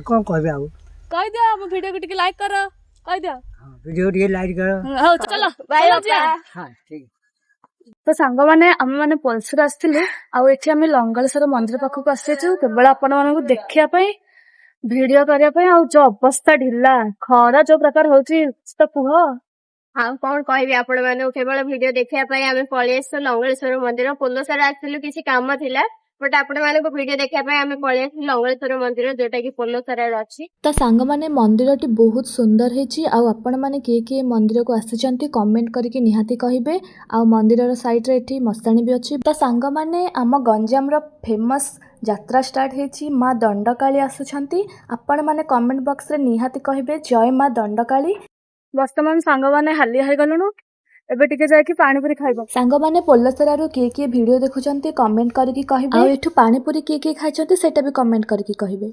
कौन कहबे आउ कह दियो हम वीडियो को टिके लाइक करो कह दियो वीडियो टिके लाइक करो हो चलो बाय बाय हां ठीक तो सांग माने आम माने पल्सर आसथिलु आउ एठी आमे लंगलेश्वर मंदिर पाखक आसेछु केवल आपण मानकु देखिया पई वीडियो करिया पई आउ जो अवस्था ढिला खरा जो प्रकार होची तो कुह हाँ कौन कहबी आपण माने केवल वीडियो देखिया पई आमे पळी आसु लंगलेश्वर मंदिर पोलोसर आसथिलु किछि काम थिला बट आपण मानकु वीडियो देखिया पई आमे पळी आसु लंगलेश्वर मंदिर जोटा कि पोलोसर रे अछि। तो सांग माने मंदिरटी बहुत सुंदर हेची आउ आपण माने के मंदिर को आसीचंती कमेंट करके निहाती कहिबे आउ मंदिर रो साइड रे एठी मस्तानी भी अछि। तो सांग माने आम गंजाम रो फेमस यात्रा स्टार्ट हेची माँ दंडकाली आसुछंती आपण माने कमेंट बॉक्स रे निहाती कहिबे जय माँ दंडकाली। वर्तमान सांग माने हालिया हे गलनु एबे टिके जाय कि पानी पूरी खाइबो सांग माने पोल्लसरारू के वीडियो देखुचंती कमेंट करके कहिबे आउ एठु पानी पूरी के खाइचंती सेटा भी कमेंट करके कहिबे।